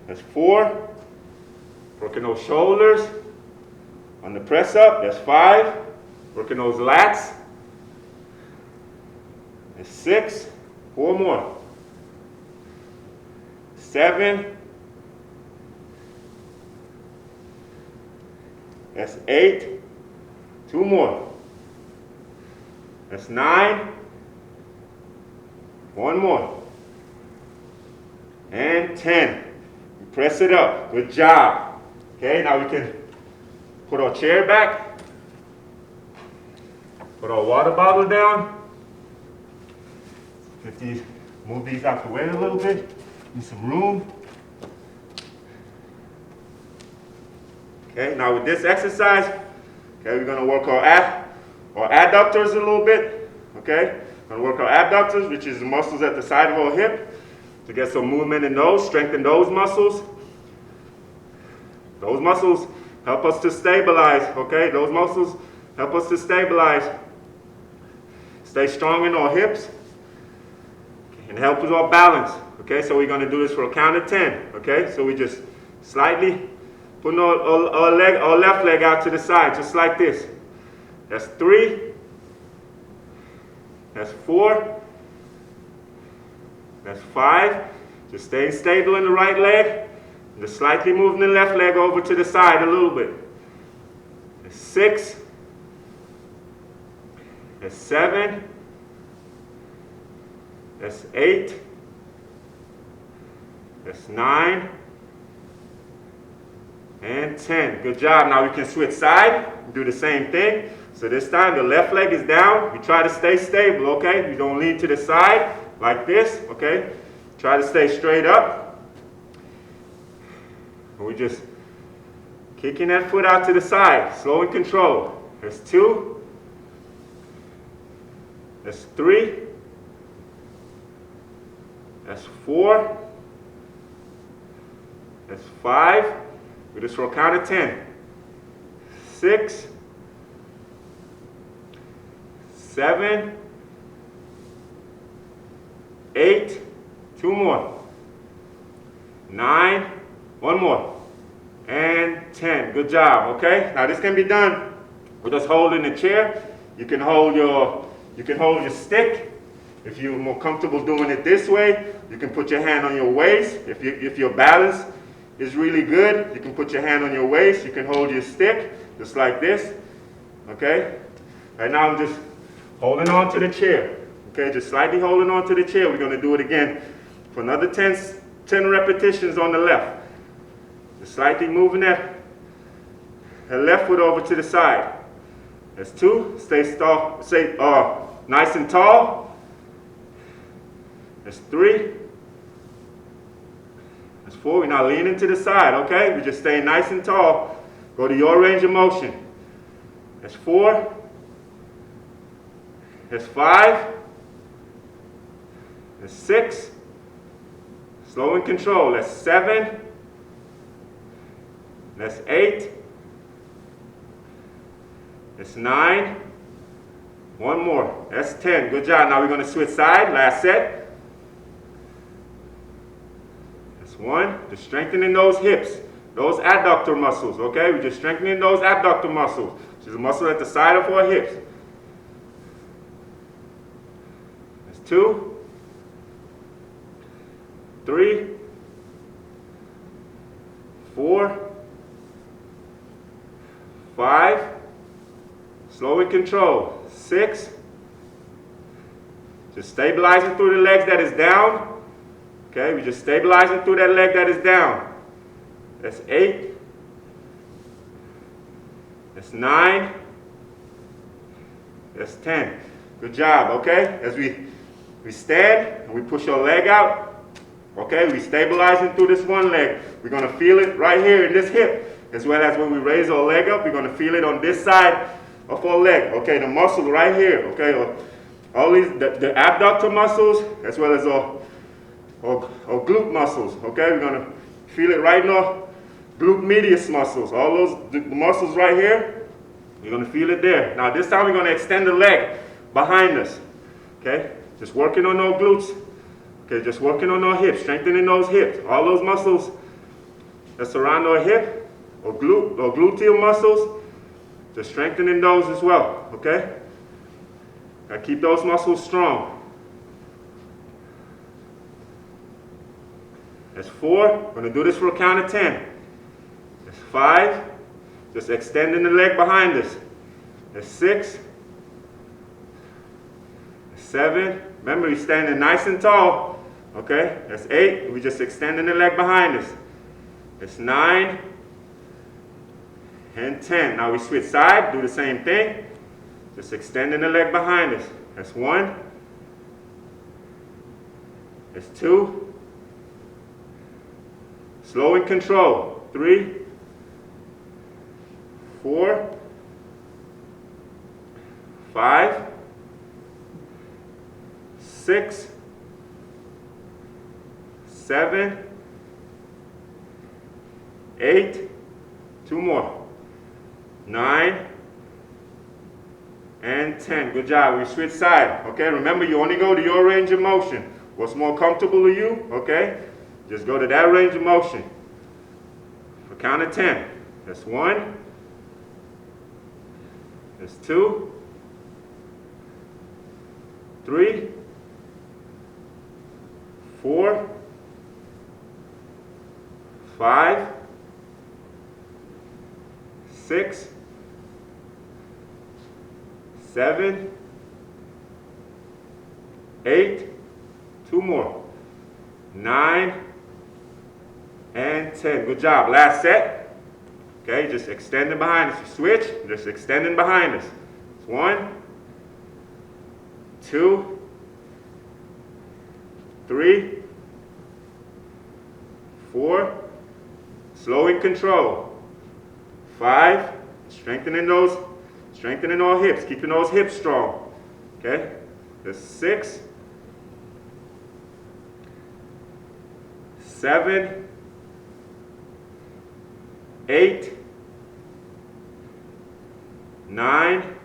[SPEAKER 1] That's 4. Working those shoulders. On the press up, that's 5. Working those lats. That's 6. 4 more. 7. That's 8. 2 more. That's 9. 1 more. And 10. Press it up. Good job. Okay, now we can put our chair back. Put our water bottle down. Move these out the way a little bit. Need some room. Okay, now with this exercise, okay, we're going to work our adductors a little bit. Okay, we're going to work our abductors, which is the muscles at the side of our hip, to get some movement in those, strengthen those muscles. Those muscles help us to stabilize, okay? Those muscles help us to stabilize. Stay strong in our hips and help with our balance, okay? So we're going to do this for a count of 10, okay? So we just slightly put our left leg out to the side, just like this. That's 3. That's 4. That's 5. Just stay stable in the right leg. Just slightly moving the left leg over to the side a little bit. That's 6. That's 7. That's 8. That's 9. And 10. Good job. Now we can switch side. Do the same thing. So this time the left leg is down. We try to stay stable, okay? You don't lean to the side like this, okay? Try to stay straight up. And we just kicking that foot out to the side. Slow and control. There's 2. That's 3. That's 4. That's 5. We just for a count of 10. 6. 7. 8. 2 more. 9. 1 more. And 10. Good job, okay? Now this can be done with us holding the chair. You can hold your stick. If you're more comfortable doing it this way, you can put your hand on your waist. If your balance is really good, you can put your hand on your waist. You can hold your stick just like this, okay? Right now I'm just holding on to the chair, okay? Just slightly holding on to the chair. We're going to do it again for another 10 repetitions on the left. Just slightly moving that left foot over to the side. That's 2. Stay nice and tall. That's 3. That's 4. We're not leaning to the side, okay? We're just staying nice and tall. Go to your range of motion. That's 4. That's 5. That's 6. Slow and control. That's 7. That's 8. That's 9. One more. That's 10. Good job. Now we're going to switch side. Last set. That's one. Just strengthening those hips, those adductor muscles, okay? We're just strengthening those abductor muscles, which is a muscle at the side of our hips. That's 2, 3, 4, 5, slow and control, 6, just stabilizing through the legs that is down, okay, we're just stabilizing through that leg that is down, that's 8, that's 9, that's 10, good job, okay, as we stand and we push our leg out, okay, we stabilizing through this one leg, we're going to feel it right here in this hip, as well as when we raise our leg up, we're going to feel it on this side of our leg, okay, the muscle right here, okay, all these, the abductor muscles, as well as our glute muscles, okay, we're going to feel it right in our glute medius muscles, all those the muscles right here, you're going to feel it there. Now this time we're going to extend the leg behind us, okay, just working on our glutes, okay, just working on our hips, strengthening those hips, all those muscles that surround our hip, or gluteal muscles, just strengthening those as well, okay? Gotta keep those muscles strong. That's 4. We're gonna do this for a count of 10. That's 5. Just extending the leg behind us. That's 6. That's 7. Remember, you're standing nice and tall, okay? That's 8. We're just extending the leg behind us. That's 9. And 10. Now we switch side, do the same thing. Just extending the leg behind us. That's 1. That's 2. Slow and control. 3. 4. 5. 6. 7. 8. 2 more. 9 and 10. Good job. We switch side. Okay, remember you only go to your range of motion. What's more comfortable to you, okay? Just go to that range of motion. For count of 10. That's 1. That's 2. 3. 4. 5. 6. 7, 8, 2 more, 9, and 10. Good job. Last set. Okay, just extending behind us. You switch, just extending behind us. It's 1, 2, 3, 4, slow and control. 5, strengthening our hips, keeping those hips strong. Okay? That's 6, 7, 8, 9,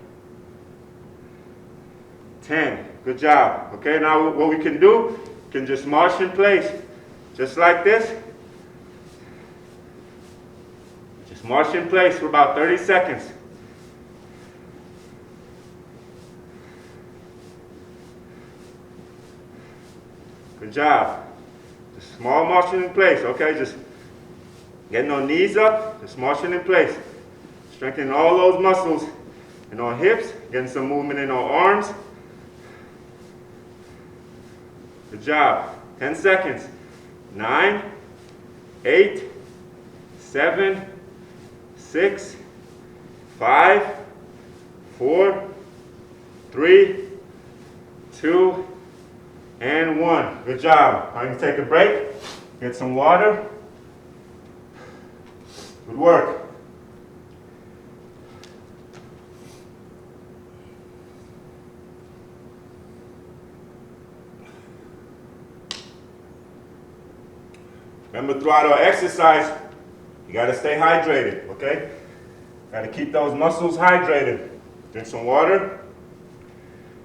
[SPEAKER 1] 10. Good job. Okay, now what we can do, we can just march in place. Just like this. Just march in place for about 30 seconds. Good job. Just small marching in place, okay? Just getting our knees up, just marching in place. Strengthening all those muscles in our hips, getting some movement in our arms. Good job. 10 seconds. 9, 8, 7, 6, 5, 4, 3, 2, and 1. Good job. Now you can take a break, get some water. Good work. Remember, throughout our exercise, you got to stay hydrated, okay? Got to keep those muscles hydrated. Drink some water.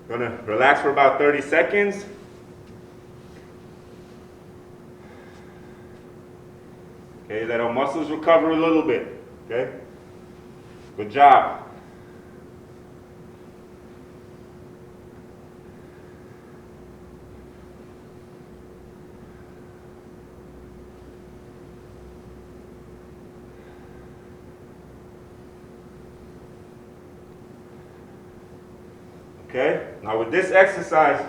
[SPEAKER 1] Gonna relax for about 30 seconds. Okay, let our muscles recover a little bit. Okay? Good job. Okay, now with this exercise,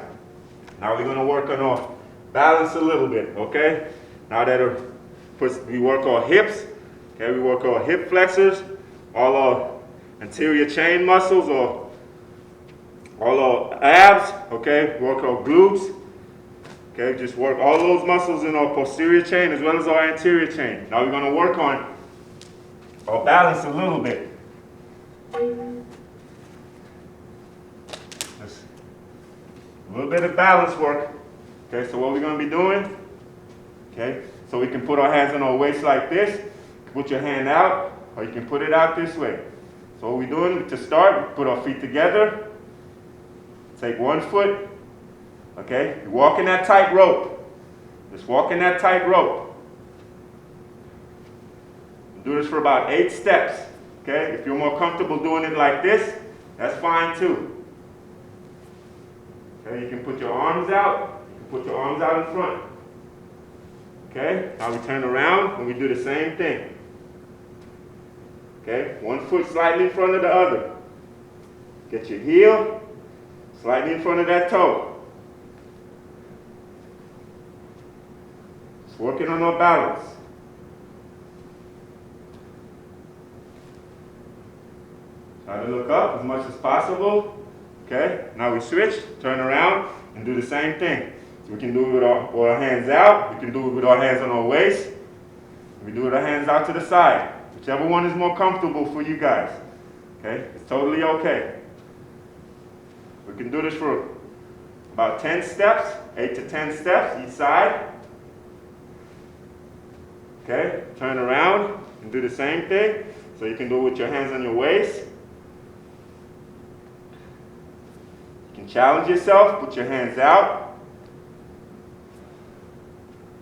[SPEAKER 1] now we're going to work on our balance a little bit, okay? Now that we work our hips, okay, we work our hip flexors, all our anterior chain muscles, or all our abs, okay, work our glutes, okay, just work all those muscles in our posterior chain as well as our anterior chain. Now we're going to work on our balance a little bit. A little bit of balance work. Okay, so what we're going to be doing, okay, so we can put our hands on our waist like this, put your hand out, or you can put it out this way. So what we're doing to start, we put our feet together, take one foot, okay, you're walking that tightrope, just walking that tightrope. Do this for about 8 steps, okay, if you're more comfortable doing it like this, that's fine too. Okay, you can put your arms out. You can put your arms out in front. Okay, now we turn around and we do the same thing. Okay, one foot slightly in front of the other. Get your heel slightly in front of that toe. Just working on our balance. Try to look up as much as possible. Okay, now we switch, turn around, and do the same thing. So we can do it with our hands out. We can do it with our hands on our waist. We do it with our hands out to the side. Whichever one is more comfortable for you guys. Okay, it's totally okay. We can do this for about 10 steps, 8 to 10 steps each side. Okay, turn around and do the same thing. So you can do it with your hands on your waist. Challenge yourself, put your hands out,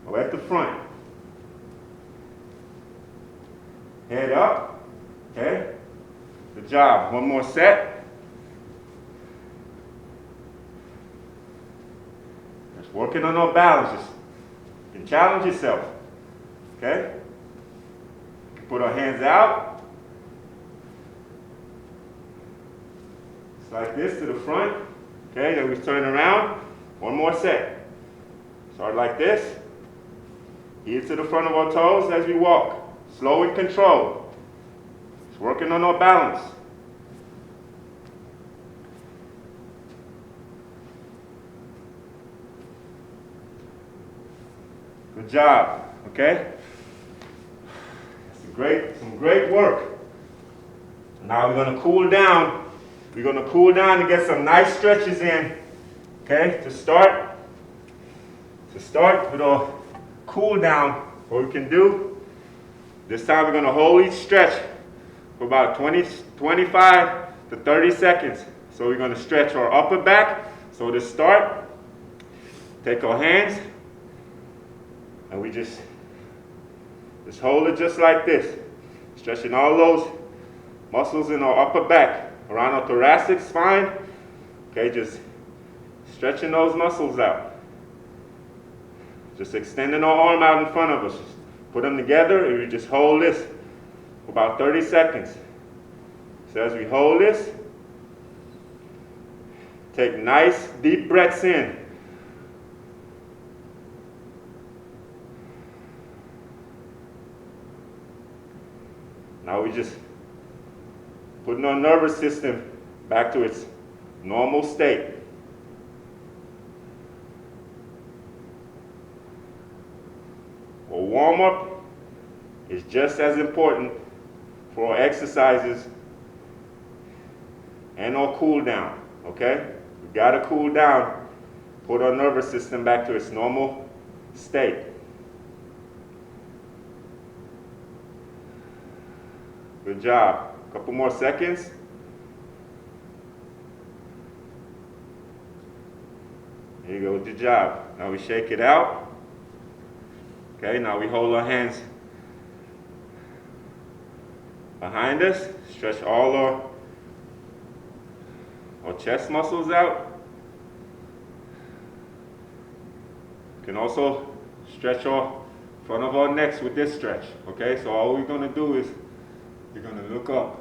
[SPEAKER 1] or at the front. Head up, okay? Good job. One more set. Just working on our balance. Just, you can challenge yourself, okay? You can put our hands out. Just like this to the front. Okay, then we turn around. One more set. Start like this. Heel to the front of our toes as we walk. Slow and controlled. Just working on our balance. Good job. Okay? Some great work. Now we're going to cool down. We're going to cool down and get some nice stretches in, okay, to start with our cool down. What we can do, this time we're going to hold each stretch for about 25 to 30 seconds. So we're going to stretch our upper back. So to start, take our hands and we just hold it just like this, stretching all those muscles in our upper back. Around our thoracic spine, okay, just stretching those muscles out. Just extending our arm out in front of us. Just put them together and we just hold this for about 30 seconds. So as we hold this, take nice deep breaths in. Now we just putting our nervous system back to its normal state. A warm-up is just as important for our exercises and our cool down, okay? We gotta cool down, put our nervous system back to its normal state. Good job. Couple more seconds. Good job. Now we shake it out. Okay, now we hold our hands behind us. Stretch all our chest muscles out. You can also stretch our front of our necks with this stretch. Okay, so all we're going to do is you're going to look up.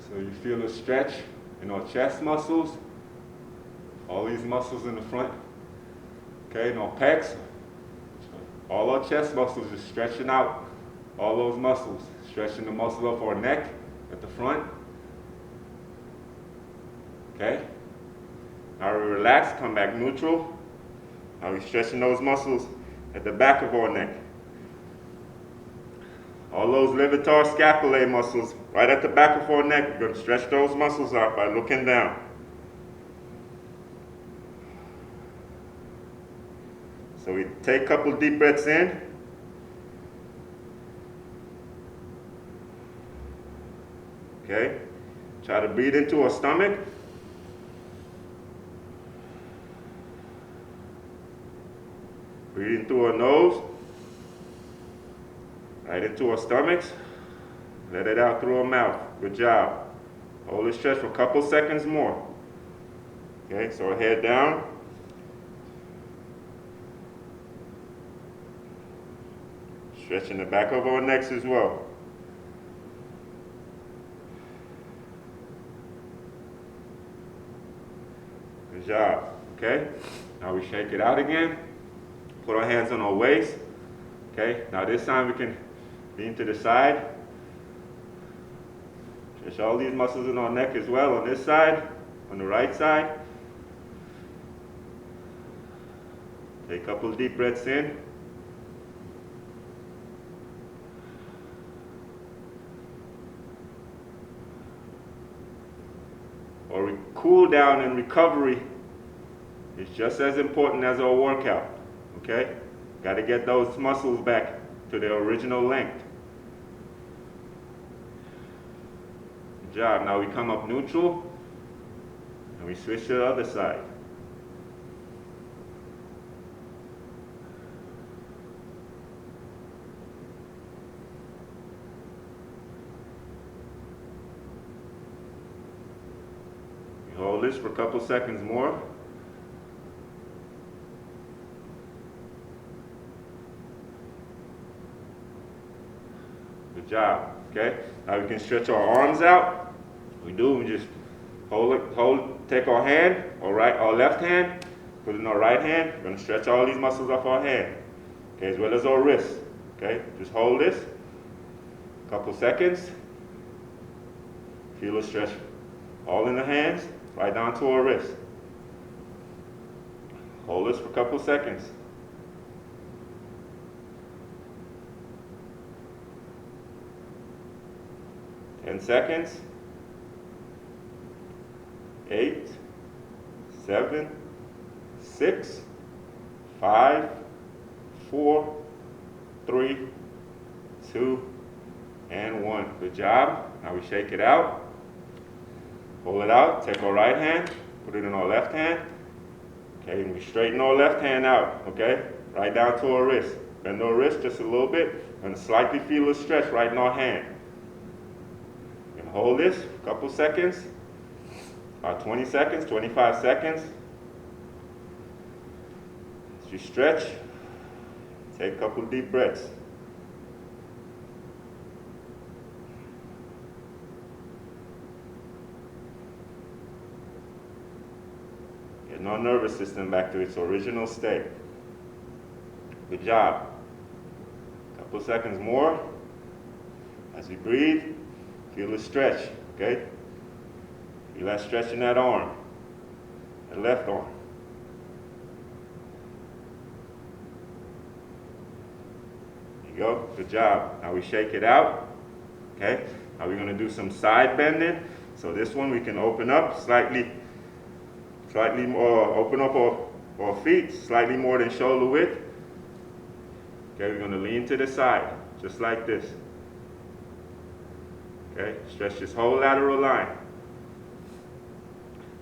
[SPEAKER 1] So you feel a stretch in our chest muscles, all these muscles in the front. Okay, and our pecs, all our chest muscles is stretching out all those muscles, stretching the muscles of our neck at the front. Okay, now we relax, come back neutral. Now we're stretching those muscles at the back of our neck. All those levator scapulae muscles right at the back of our neck, we're going to stretch those muscles out by looking down. So we take a couple deep breaths in. Okay, try to breathe into our stomach. Breathe in through our nose, right into our stomachs. Let it out through our mouth. Good job. Hold the stretch for a couple seconds more. Okay, so our head down. Stretching the back of our necks as well. Good job. Okay, now we shake it out again. Put our hands on our waist. Okay, now this time we can lean to the side. Stretch all these muscles in our neck as well on this side, on the right side. Take a couple deep breaths in. Our cool down and recovery is just as important as our workout. Okay? Got to get those muscles back to their original length. Good job. Now we come up neutral and we switch to the other side. We hold this for a couple seconds more. Good job. Okay, now we can stretch our arms out. We just take our hand, our left hand, put it in our right hand. We're going to stretch all these muscles off our hand, okay, as well as our wrists. Okay, just hold this a couple seconds. Feel a stretch all in the hands, right down to our wrists. Hold this for a couple seconds. 10 seconds. 8, 7, 6, 5, 4, 3, 2, and 1. Good job. Now we shake it out. Pull it out. Take our right hand, put it in our left hand. Okay, and we straighten our left hand out. Okay, right down to our wrist. Bend our wrist just a little bit and slightly feel a stretch right in our hand. Hold this for a couple seconds, about 20 seconds, 25 seconds. As you stretch, take a couple deep breaths. Getting our nervous system back to its original state. Good job. A couple seconds more. As you breathe, feel the stretch, okay? Feel that stretch in that arm, that left arm. There you go, good job. Now we shake it out, okay? Now we're gonna do some side bending. So this one we can open up slightly more, open up our feet slightly more than shoulder width. Okay, we're gonna lean to the side, just like this. Okay, stretch this whole lateral line.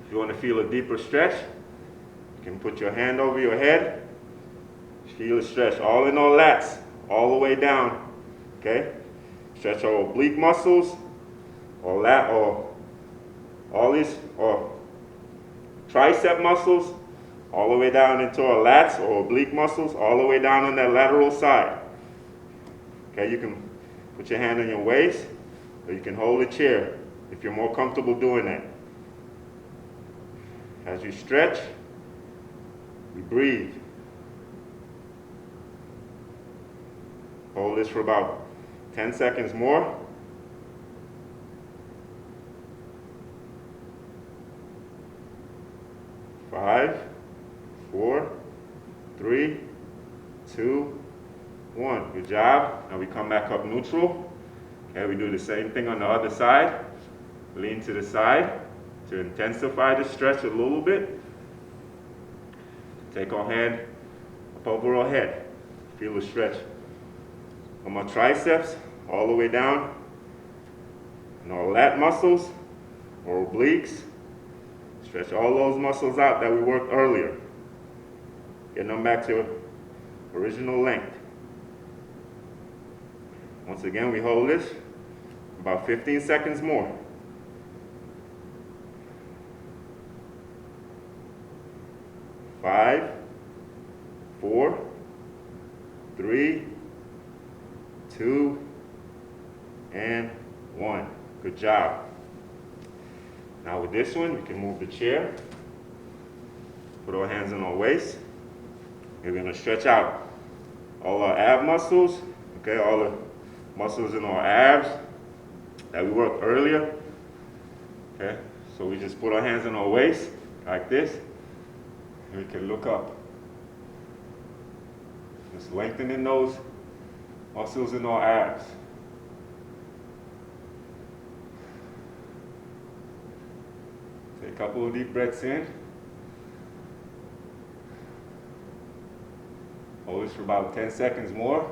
[SPEAKER 1] If you want to feel a deeper stretch, you can put your hand over your head. Feel a stretch, all in all lats, all the way down, okay? Stretch our oblique muscles, or lat, or all these, or tricep muscles, all the way down into our lats or oblique muscles, all the way down on that lateral side. Okay, you can put your hand on your waist, or you can hold a chair if you're more comfortable doing that. As you stretch, you breathe. Hold this for about 10 seconds more. 5, 4, 3, 2, 1. Good job. Now we come back up neutral. Okay, we do the same thing on the other side. Lean to the side to intensify the stretch a little bit. Take our hand up over our head. Feel the stretch from our triceps all the way down, and our lat muscles, or obliques. Stretch all those muscles out that we worked earlier. Getting them back to original length. Once again, we hold this about 15 seconds more. 5, 4, 3, 2, and 1. Good job. Now with this one, we can move the chair, put our hands on our waist. We're going to stretch out all our ab muscles, okay, all the muscles in our abs that we worked earlier. Okay, so we just put our hands on our waist like this, and we can look up. Just lengthening those muscles in our abs. Take a couple of deep breaths in. Hold this for about 10 seconds more.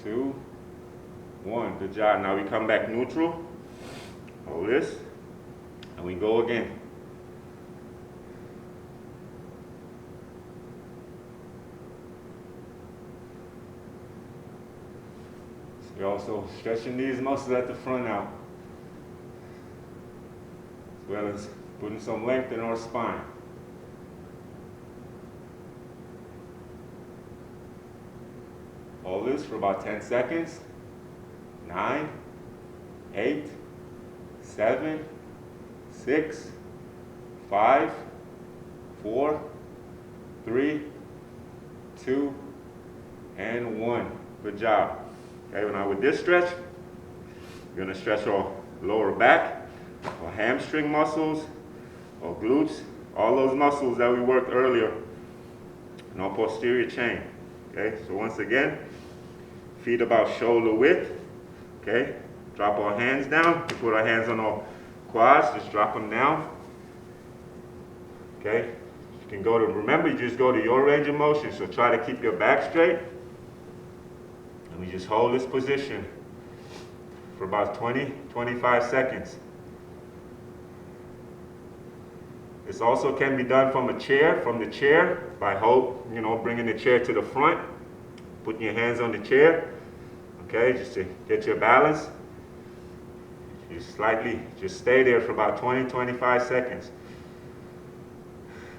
[SPEAKER 1] Two, one. Good job. Now we come back neutral. Hold this. And we go again. So we're also stretching these muscles at the front now, as well as putting some length in our spine. Hold this for about 10 seconds. 9, 8, 7, 6, 5, 4, 3, 2, and 1. Good job. Okay, now with this stretch, we're going to stretch our lower back, our hamstring muscles, our glutes, all those muscles that we worked earlier in our posterior chain. Okay, so once again, feet about shoulder width. Okay, drop our hands down. We put our hands on our quads, just drop them down. Okay, you can go to, remember, you just go to your range of motion, so try to keep your back straight. And we just hold this position for about 20-25 seconds. This also can be done from the chair by bringing the chair to the front, putting your hands on the chair. Okay, just to get your balance. Just stay there for about 20-25 seconds.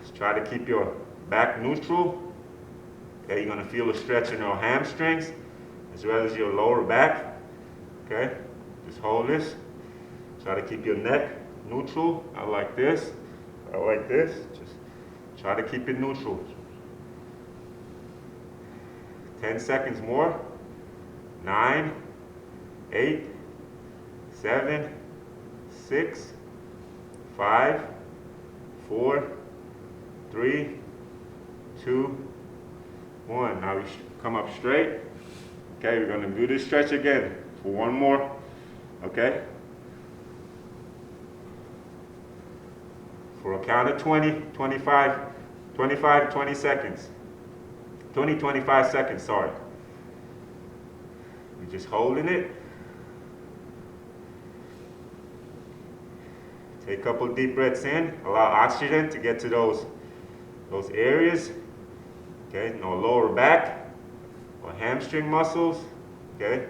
[SPEAKER 1] Just try to keep your back neutral. Okay, you're going to feel a stretch in your hamstrings as well as your lower back. Okay, just hold this. Try to keep your neck neutral. I like this. I like this. Just try to keep it neutral. 10 seconds more. 9, 8, 7, 6, 5, 4, 3, 2, 1. Now we come up straight. Okay, we're going to do this stretch again for one more. Okay? For a count of 20 seconds. 25 seconds, sorry. We're just holding it. Take a couple deep breaths in. Allow oxygen to get to those areas. Okay, no lower back or hamstring muscles. Okay.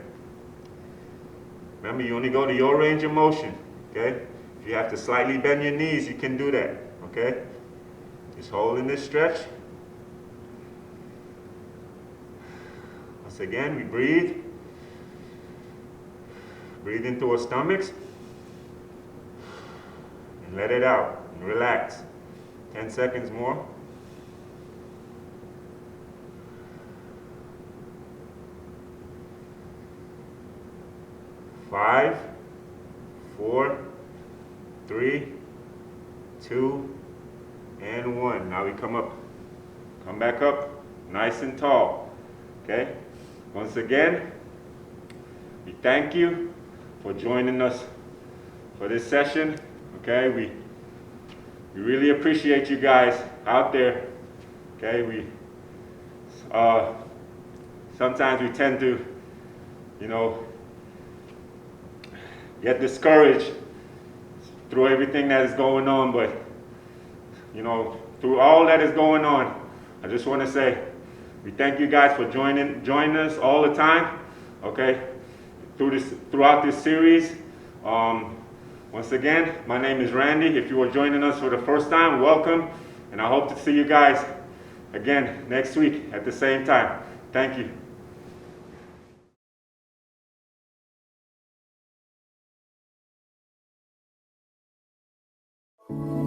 [SPEAKER 1] Remember, you only go to your range of motion. Okay. If you have to slightly bend your knees, you can do that. Okay. Just holding this stretch. Once again, we breathe. Breathe into our stomachs. And let it out. And relax. 10 seconds more. 5, 4, 3, 2, and 1. Now we come up. Come back up. Nice and tall. Okay? Once again, we thank you for joining us for this session. Okay? We really appreciate you guys out there. Okay? We sometimes we tend to, get discouraged through everything that is going on, but through all that is going on, I just want to say we thank you guys for joining us all the time. Okay, throughout this series. Once again, my name is Randy. If you are joining us for the first time, welcome, and I hope to see you guys again next week at the same time. Thank you.
[SPEAKER 2] Thank you.